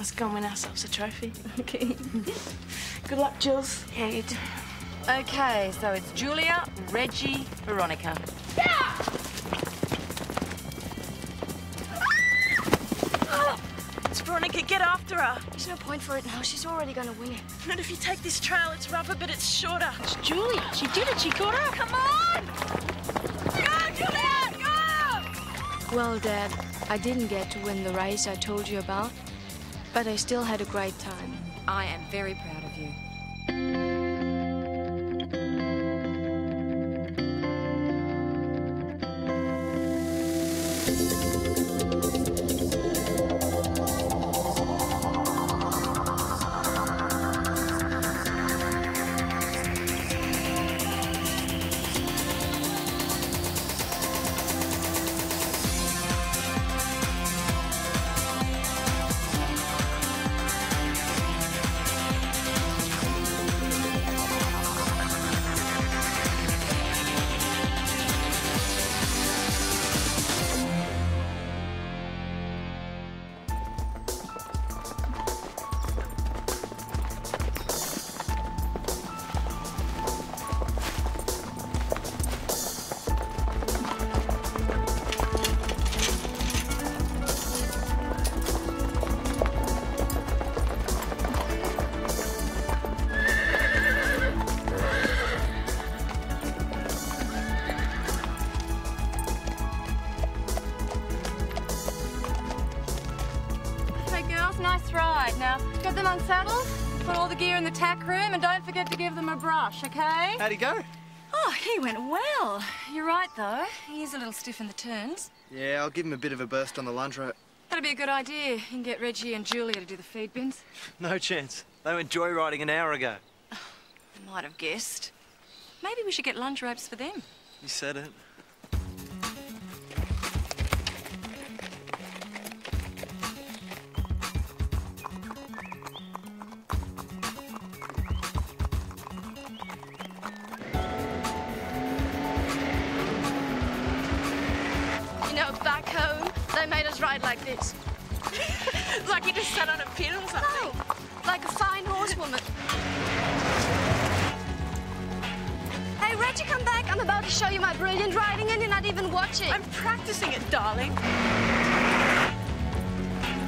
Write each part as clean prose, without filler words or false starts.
Let's go and win ourselves a trophy. Okay. Good luck, Jules. Yeah, you do. Okay, so it's Julia, Reggie, Veronica. Yeah! It's Veronica, get after her. There's no point for it now. She's already gonna win it. Not if you take this trail. It's rougher, but it's shorter. It's Julia. She did it. She got up. Come on! Go, Julia! Go! Well, Dad, I didn't get to win the race I told you about, but I still had a great time. I am very proud of you. Nice ride. Now, get them unsaddled, put all the gear in the tack room, and don't forget to give them a brush, okay? How'd he go? Oh, he went well. You're right, though. He is a little stiff in the turns. Yeah, I'll give him a bit of a burst on the lunge rope. That'd be a good idea. You can get Reggie and Julia to do the feed bins. No chance. They went joyriding an hour ago. I might have guessed. Maybe we should get lunge ropes for them. You said it. Back home, they made us ride like this. Like you just sat on a pin or something? No, like a fine horsewoman. Hey, Reggie, come back. I'm about to show you my brilliant riding and you're not even watching. I'm practicing it, darling.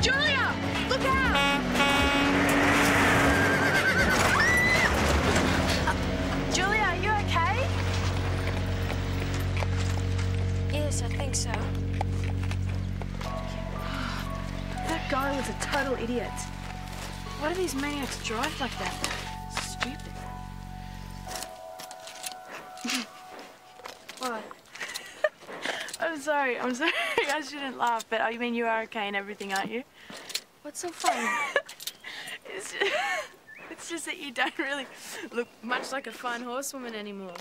Julia, look out! Julia, are you okay? Yes, I think so. That guy was a total idiot. Why do these maniacs drive like that? Stupid. What? I'm sorry. I shouldn't laugh, but I mean, you are okay and everything, aren't you? What's so funny? It's just that you don't really look much like a fine horsewoman anymore.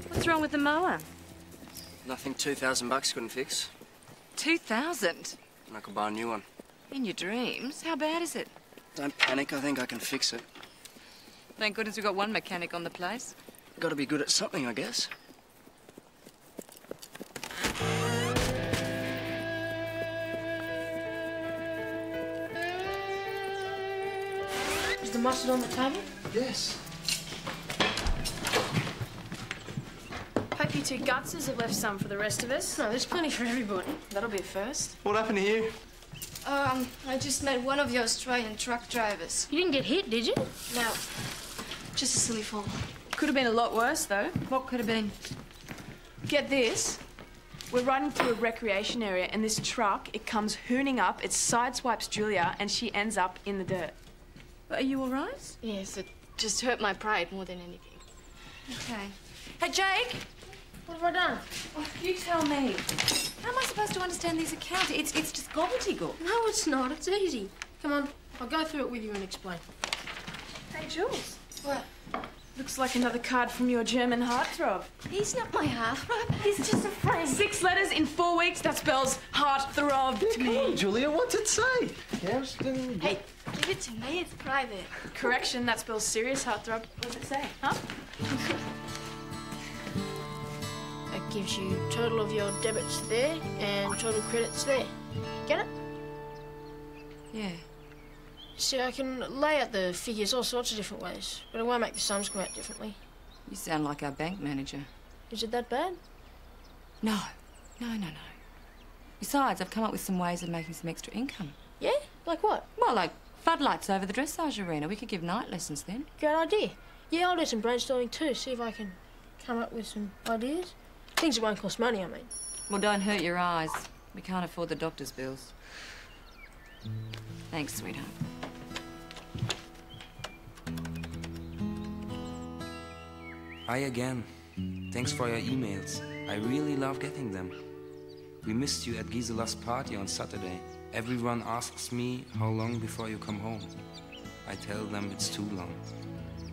What's wrong with the mower? Nothing $2,000 couldn't fix. 2,000? And I could buy a new one. In your dreams? How bad is it? Don't panic, I think I can fix it. Thank goodness we've got one mechanic on the place. Gotta be good at something, I guess. Is the mustard on the table? Yes. Hope you two gutses have left some for the rest of us. No, there's plenty for everybody. That'll be a first. What happened to you? I just met one of your Australian truck drivers. You didn't get hit, did you? No, just a silly fall. Could have been a lot worse, though. What could have been? Get this. We're riding through a recreation area, and this truck, it comes hooning up, it sideswipes Julia, and she ends up in the dirt. Are you all right? Yes, it just hurt my pride more than anything. Okay. Hey, Jake! What have I done? Oh, you tell me. How am I supposed to understand these accounts? It's just gobbledygook. No, it's not. It's easy. Come on, I'll go through it with you and explain. Hey, Jules. What? Looks like another card from your German heartthrob. He's not my heartthrob. He's just a friend. 6 letters in 4 weeks. That spells heartthrob to me. Come on, Julia, what's it say? Houston. Hey, give it to me. It's private. Correction, that spells serious heartthrob. What does it say, huh? That gives you total of your debits there and total credits there. Get it? Yeah. See, I can lay out the figures all sorts of different ways, but it won't make the sums come out differently. You sound like our bank manager. Is it that bad? No. Besides, I've come up with some ways of making some extra income. Yeah? Like what? Well, like floodlights over the dressage arena. We could give night lessons then. Great idea. Yeah, I'll do some brainstorming too, see if I can come up with some ideas. Things that won't cost money, I mean. Well, don't hurt your eyes. We can't afford the doctor's bills. Thanks, sweetheart. Hi again. Thanks for your emails. I really love getting them. We missed you at Gisela's party on Saturday. Everyone asks me how long before you come home. I tell them it's too long.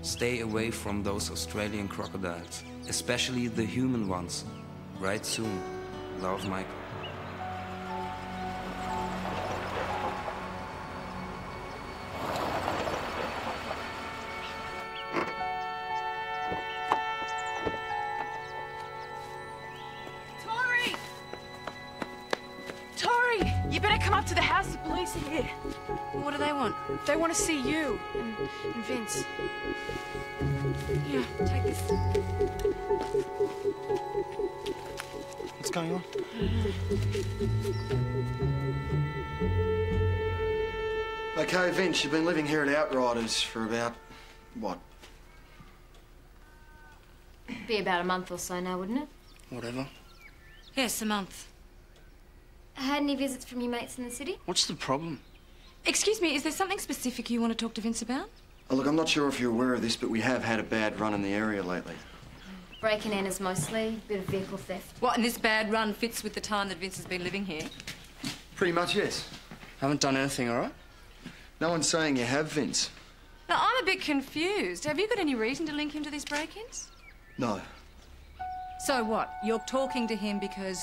Stay away from those Australian crocodiles, especially the human ones. Right soon. Love, Michael. Tori! You better come up to the house. The police are here. What do they want? They want to see you and Vince. Here, take this. What's going on? Okay, Vince, you've been living here at Outriders for about, what? Be about a month or so now, wouldn't it? Whatever. Yes, a month. Had any visits from your mates in the city? What's the problem? Excuse me, is there something specific you want to talk to Vince about? Oh, look, I'm not sure if you're aware of this, but we have had a bad run in the area lately. Break and enters mostly, bit of vehicle theft. What, and this bad run fits with the time that Vince has been living here? Pretty much, yes. Haven't done anything, all right? No one's saying you have, Vince. Now, I'm a bit confused. Have you got any reason to link him to these break-ins? No. So what? You're talking to him because...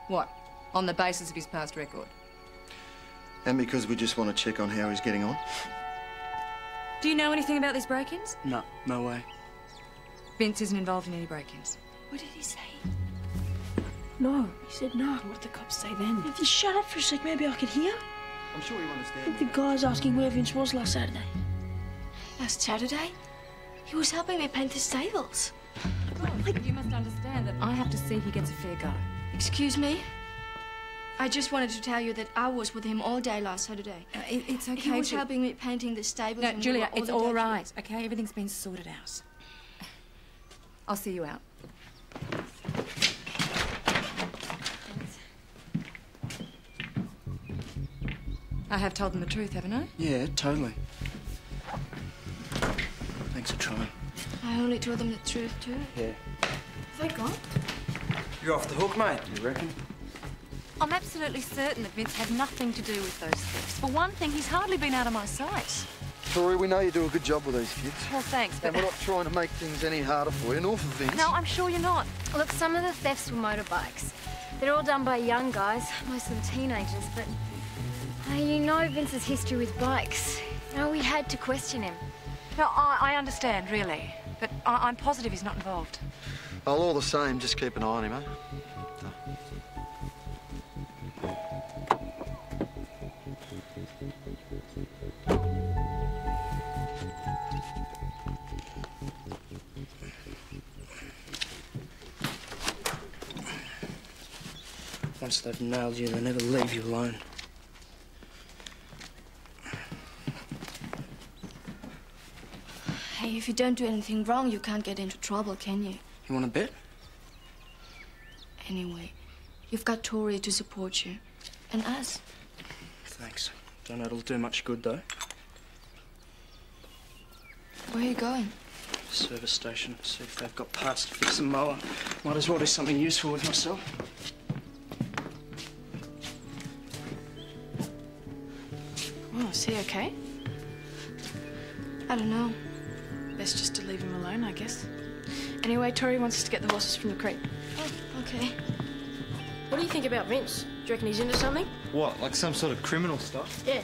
what? On the basis of his past record? And because we just want to check on how he's getting on. Do you know anything about these break-ins? No, no way. Vince isn't involved in any break-ins. What did he say? No, he said no. What did the cops say then? If you shut up for a sec, maybe I could hear. I'm sure you I understand. think the guy's asking where Vince was last Saturday. Last Saturday, he was helping me paint the stables. You must understand that I have to see he gets a fair go. Excuse me? I just wanted to tell you that I was with him all day last Saturday. It's okay. He was helping me painting the stables. No, and we Julia, were it's all all the day right, okay? Everything's been sorted out. I'll see you out. I have told them the truth, haven't I? Yeah, totally. Thanks for trying. I only told them the truth, too. Yeah. Have they gone? You're off the hook, mate, you reckon? I'm absolutely certain that Vince had nothing to do with those thefts. For one thing, he's hardly been out of my sight. Tori, we know you do a good job with these kids. Well, thanks, but... And we're not trying to make things any harder for you, nor for Vince. No, I'm sure you're not. Look, some of the thefts were motorbikes. They're all done by young guys, most of them teenagers, but... you know Vince's history with bikes. You know, we had to question him. No, I understand, really. But I'm positive he's not involved. Well, all the same, just keep an eye on him, eh? Once they've nailed you, they never leave you alone. Hey, if you don't do anything wrong, you can't get into trouble, can you? You want a bet? Anyway, you've got Tori to support you. And us. Thanks. Don't know it'll do much good, though. Where are you going? Service station, see if they've got parts to fix the mower. Might as well do something useful with myself. Oh, is he okay? I don't know. Best just to leave him alone, I guess. Anyway, Tori wants us to get the horses from the creek. Oh, okay. What do you think about Vince? Do you reckon he's into something? What, like some sort of criminal stuff? Yeah.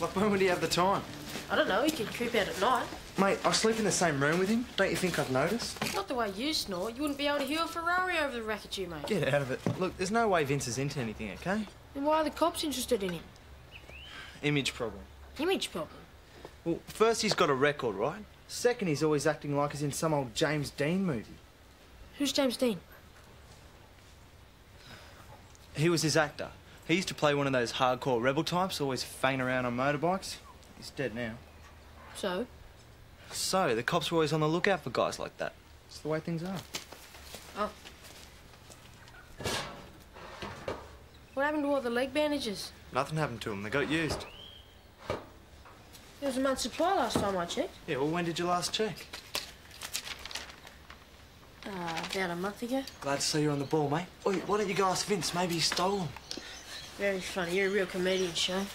Like when would he have the time? I don't know, he could creep out at night. Mate, I sleep in the same room with him. Don't you think I've noticed? Not the way you snore. You wouldn't be able to hear a Ferrari over the racket you, mate. Get out of it. Look, there's no way Vince is into anything, okay? Then why are the cops interested in him? Image problem. Image problem. Well, first he's got a record, right? Second, he's always acting like he's in some old James Dean movie. Who's James Dean? He was his actor. He used to play one of those hardcore rebel types, always fanging around on motorbikes. He's dead now. So? So, the cops were always on the lookout for guys like that. It's the way things are. Oh. What happened to all the leg bandages? Nothing happened to them. They got used. There was a month's supply last time I checked. Yeah, well, when did you last check? About a month ago. Glad to see you're on the ball, mate. Oi, why don't you go ask Vince? Maybe he stole them. Very funny. You're a real comedian, Shane.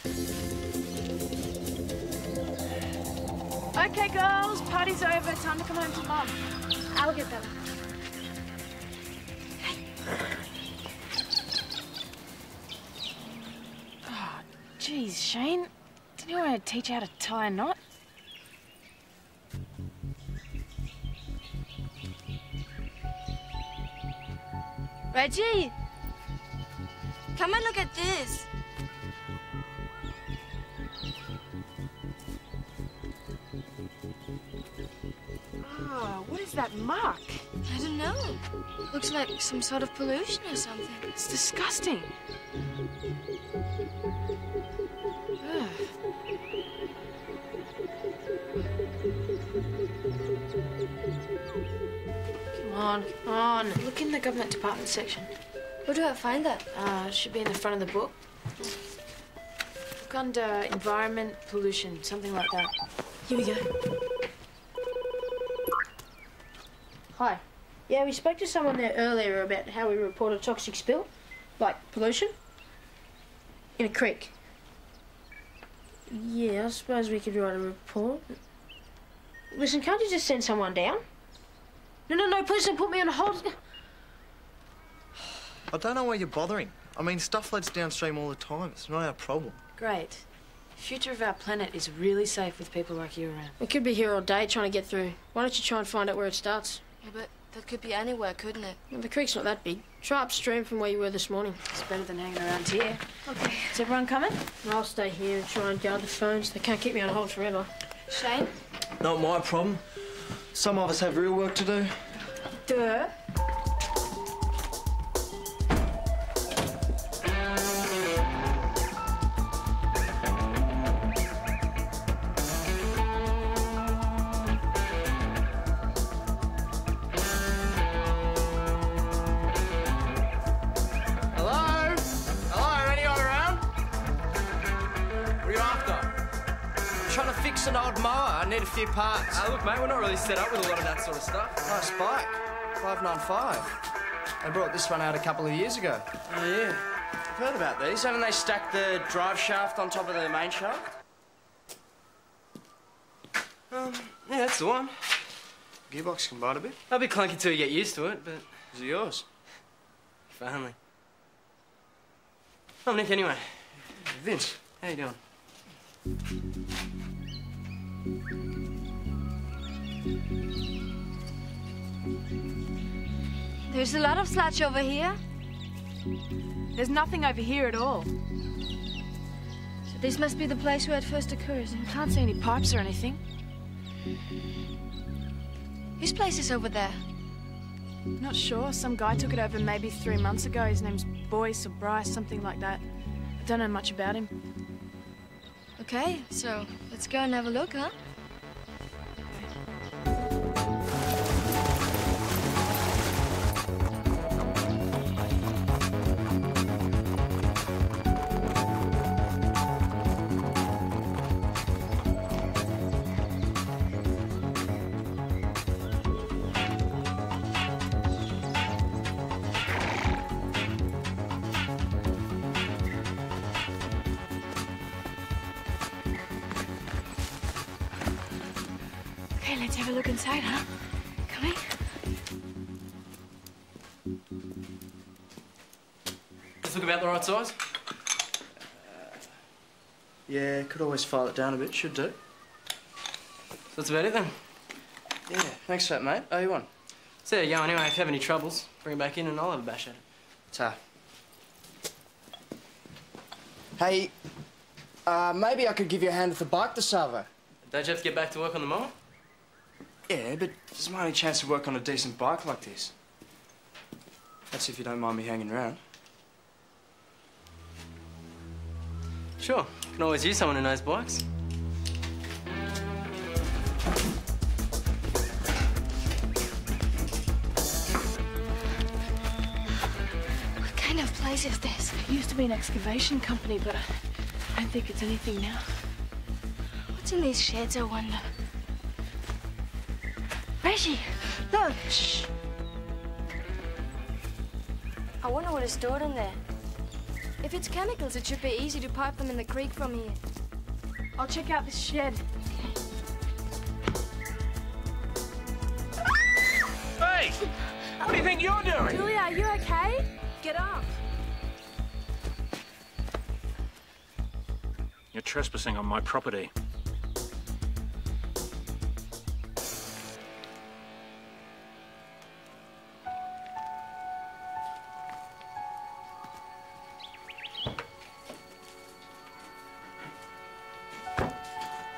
Okay, girls, party's over. Time to come home to Mum. I'll get them. Oh, geez, Shane. Didn't you want to teach how to tie a knot? Reggie! Come and look at this. Oh, what is that mark? I don't know. Looks like some sort of pollution or something. It's disgusting. Ugh. Come on, come on. Look in the government department section. Where do I find that? It should be in the front of the book. Look under environment, pollution, something like that. Here we go. Hi. Yeah, we spoke to someone there earlier about how we report a toxic spill, like pollution, in a creek. Yeah, I suppose we could write a report. Listen, can't you just send someone down? No, please don't put me on hold. I don't know why you're bothering. I mean, stuff floods downstream all the time. It's not our problem. Great. The future of our planet is really safe with people like you around. We could be here all day trying to get through. Why don't you try and find out where it starts? Yeah, but that could be anywhere, couldn't it? Well, the creek's not that big. Try upstream from where you were this morning. It's better than hanging around here. Okay. Is everyone coming? I'll stay here and try and guard the phones. They can't keep me on hold forever. Shane? Not my problem. Some of us have real work to do. Duh. An old mower. I need a few parts. Look, mate, we're not really set up with a lot of that sort of stuff. Nice bike. 595. They brought this one out a couple of years ago. Oh, yeah. I've heard about these. Haven't they stacked the drive shaft on top of the main shaft? Yeah, that's the one. Gearbox can bite a bit. That'll be clunky till you get used to it, but... Is it yours? If only. I'm Nick, anyway. Vince. How you doing? There's a lot of sludge over here. There's nothing over here at all. So this must be the place where it first occurs. I can't see any pipes or anything. Whose place is over there? Not sure. Some guy took it over maybe 3 months ago. His name's Boyce or Bryce, something like that. I don't know much about him. Okay, so let's go and have a look, huh? Let's have a look inside, huh? Coming? Does it look about the right size? Yeah, could always file it down a bit, should do. So that's about it then. Yeah, thanks for that, mate. Oh, you want? So there you go. Anyway, if you have any troubles, bring it back in and I'll have a bash at it. Ta. Hey, maybe I could give you a hand with the bike to Salvo. Don't you have to get back to work on the mower? Yeah, but it's my only chance to work on a decent bike like this. That's if you don't mind me hanging around. Sure. Can always use someone who knows bikes. What kind of place is this? It used to be an excavation company, but I don't think it's anything now. What's in these sheds, I wonder? Reggie! Look! Shh! I wonder what is stored in there. If it's chemicals, it should be easy to pipe them in the creek from here. I'll check out this shed. Hey! What do you think you're doing? Julia, are you okay? Get up. You're trespassing on my property.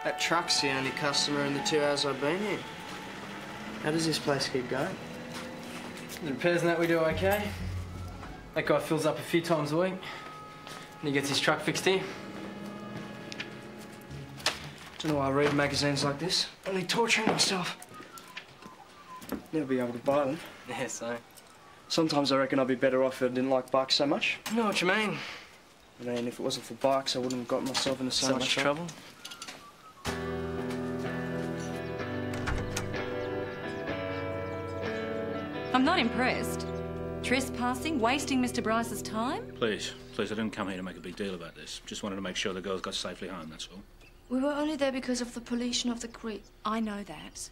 That truck's the only customer in the 2 hours I've been here. How does this place keep going? The repairs and that we do okay. That guy fills up a few times a week. And he gets his truck fixed here. Don't know why I read magazines like this. Only torturing myself. Never be able to buy them. Yeah, so. Sometimes I reckon I'd be better off if I didn't like bikes so much. I know what you mean. I mean, if it wasn't for bikes, I wouldn't have gotten myself into so much trouble. I'm not impressed. Trespassing, wasting Mr. Bryce's time? Please, I didn't come here to make a big deal about this. Just wanted to make sure the girls got safely home, that's all. We were only there because of the pollution of the creek. I know that.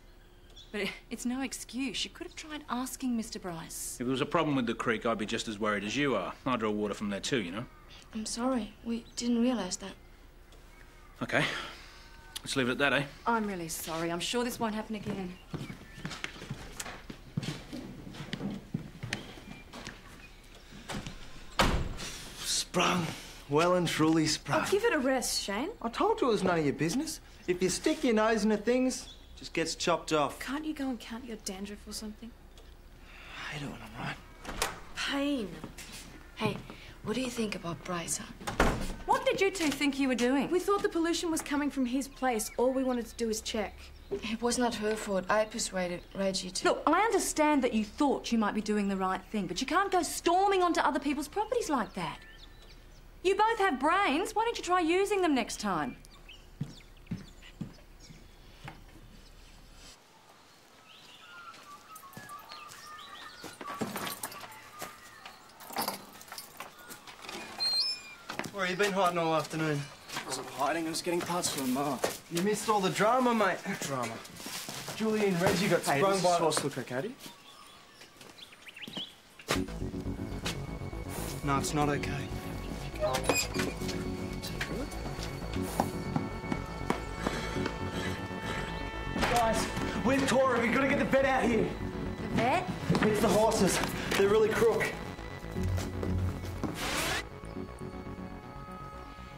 But it's no excuse. You could have tried asking Mr. Bryce. If there was a problem with the creek, I'd be just as worried as you are. I draw water from there too, you know? I'm sorry. We didn't realize that. Okay. Let's leave it at that, eh? I'm really sorry. I'm sure this won't happen again. Sprung. Well and truly sprung. Oh, give it a rest, Shane. I told you it was none of your business. If you stick your nose into things, it just gets chopped off. Can't you go and count your dandruff or something? How you doing, all right? Pain. Hey, what do you think about Bryce, huh? What did you two think you were doing? We thought the pollution was coming from his place. All we wanted to do is check. It was not her fault. I persuaded Reggie to... Look, I understand that you thought you might be doing the right thing, but you can't go storming onto other people's properties like that. You both have brains. Why don't you try using them next time? Where have you been hiding all afternoon? I wasn't hiding, I was getting parts for a mower. You missed all the drama, mate. What drama? Julie and Reggie got Hey, sprung does by... this horse look okay to you? No, it's not okay. Guys, where's Tori? We've got to get the vet out here. The vet? It's the horses. They're really crook.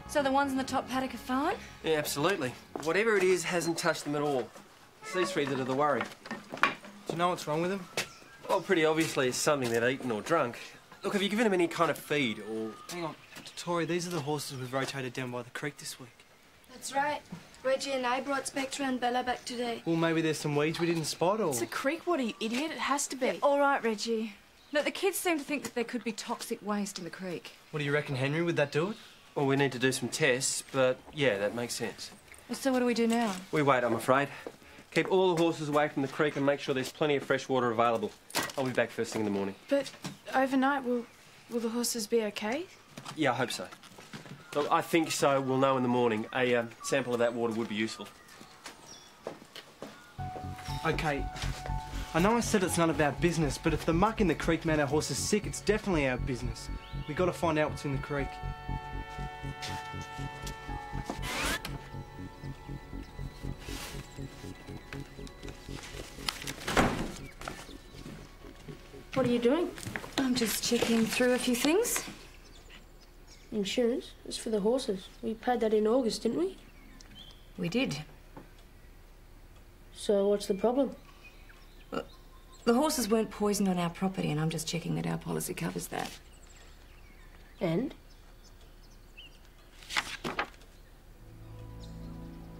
So the ones in the top paddock are fine? Yeah, absolutely. Whatever it is hasn't touched them at all. It's these three that are the worry. Do you know what's wrong with them? Well, pretty obviously it's something they've eaten or drunk. Look, have you given them any kind of feed or... Hang on. Tori, these are the horses we've rotated down by the creek this week. That's right. Reggie and I brought Spectra and Bella back today. Well, maybe there's some weeds we didn't spot, or... It's a creek water, you idiot. It has to be. Yeah, all right, Reggie. Look, the kids seem to think that there could be toxic waste in the creek. What do you reckon, Henry? Would that do it? Well, we need to do some tests, but yeah, that makes sense. Well, so what do we do now? We wait, I'm afraid. Keep all the horses away from the creek and make sure there's plenty of fresh water available. I'll be back first thing in the morning. But overnight, will the horses be okay? Yeah, I hope so. Look, I think so. We'll know in the morning. A sample of that water would be useful. Okay, I know I said it's none of our business, but if the muck in the creek made our horses sick, it's definitely our business. We got to find out what's in the creek. What are you doing? I'm just checking through a few things. Insurance? It's for the horses. We paid that in August, didn't we? We did. So what's the problem? The horses weren't poisoned on our property, and I'm just checking that our policy covers that. And?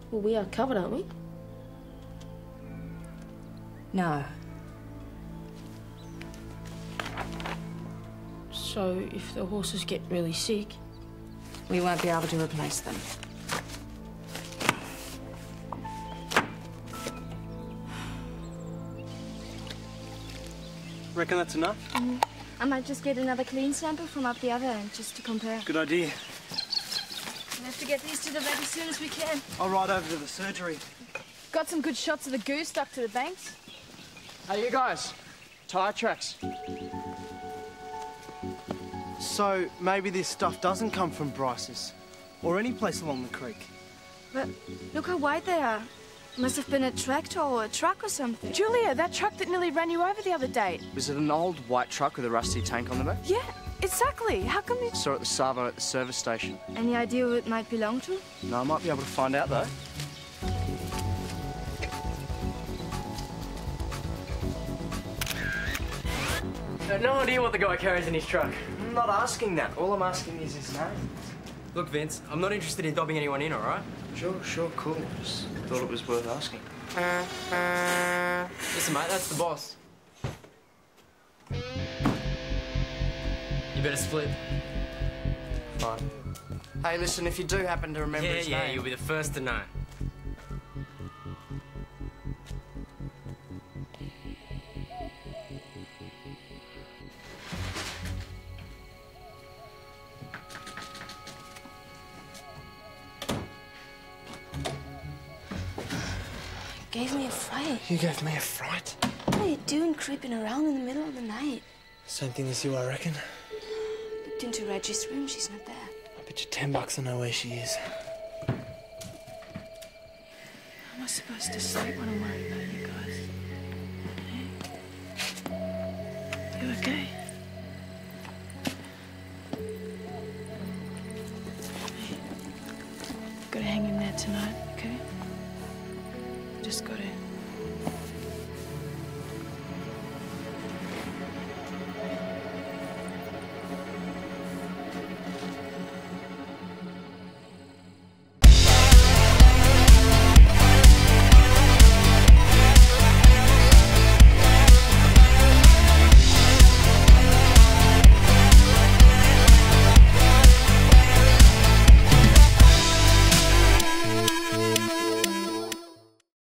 Well, we are covered, aren't we? No. So if the horses get really sick... We won't be able to replace them. Reckon that's enough? I might just get another clean sample from up the other end, just to compare. Good idea. We have to get these to the vet as soon as we can. I'll ride over to the surgery. Got some good shots of the goose stuck to the banks. Hey, you guys. Tyre tracks. So maybe this stuff doesn't come from Bryce's, or any place along the creek. But look how wide they are. Must have been a tractor or a truck or something. Julia, that truck that nearly ran you over the other day. Was it an old white truck with a rusty tank on the back? Yeah, exactly. How come you... Saw it at the Savo at the service station. Any idea who it might belong to? No, I might be able to find out, though. No idea what the guy carries in his truck. I'm not asking that. All I'm asking is his name. Look, Vince, I'm not interested in dobbing anyone in, all right? Sure, cool. Just thought it was worth asking. Listen, mate, that's the boss. You better split. Fine. Hey, listen, if you do happen to remember his name... Yeah, you'll be the first to know. Gave me a fright. You gave me a fright? What are you doing creeping around in the middle of the night? Same thing as you, I reckon. Looked into Reggie's room, she's not there. I bet you $10 I know where she is. How am I supposed to sleep when I'm worried about you guys? You okay?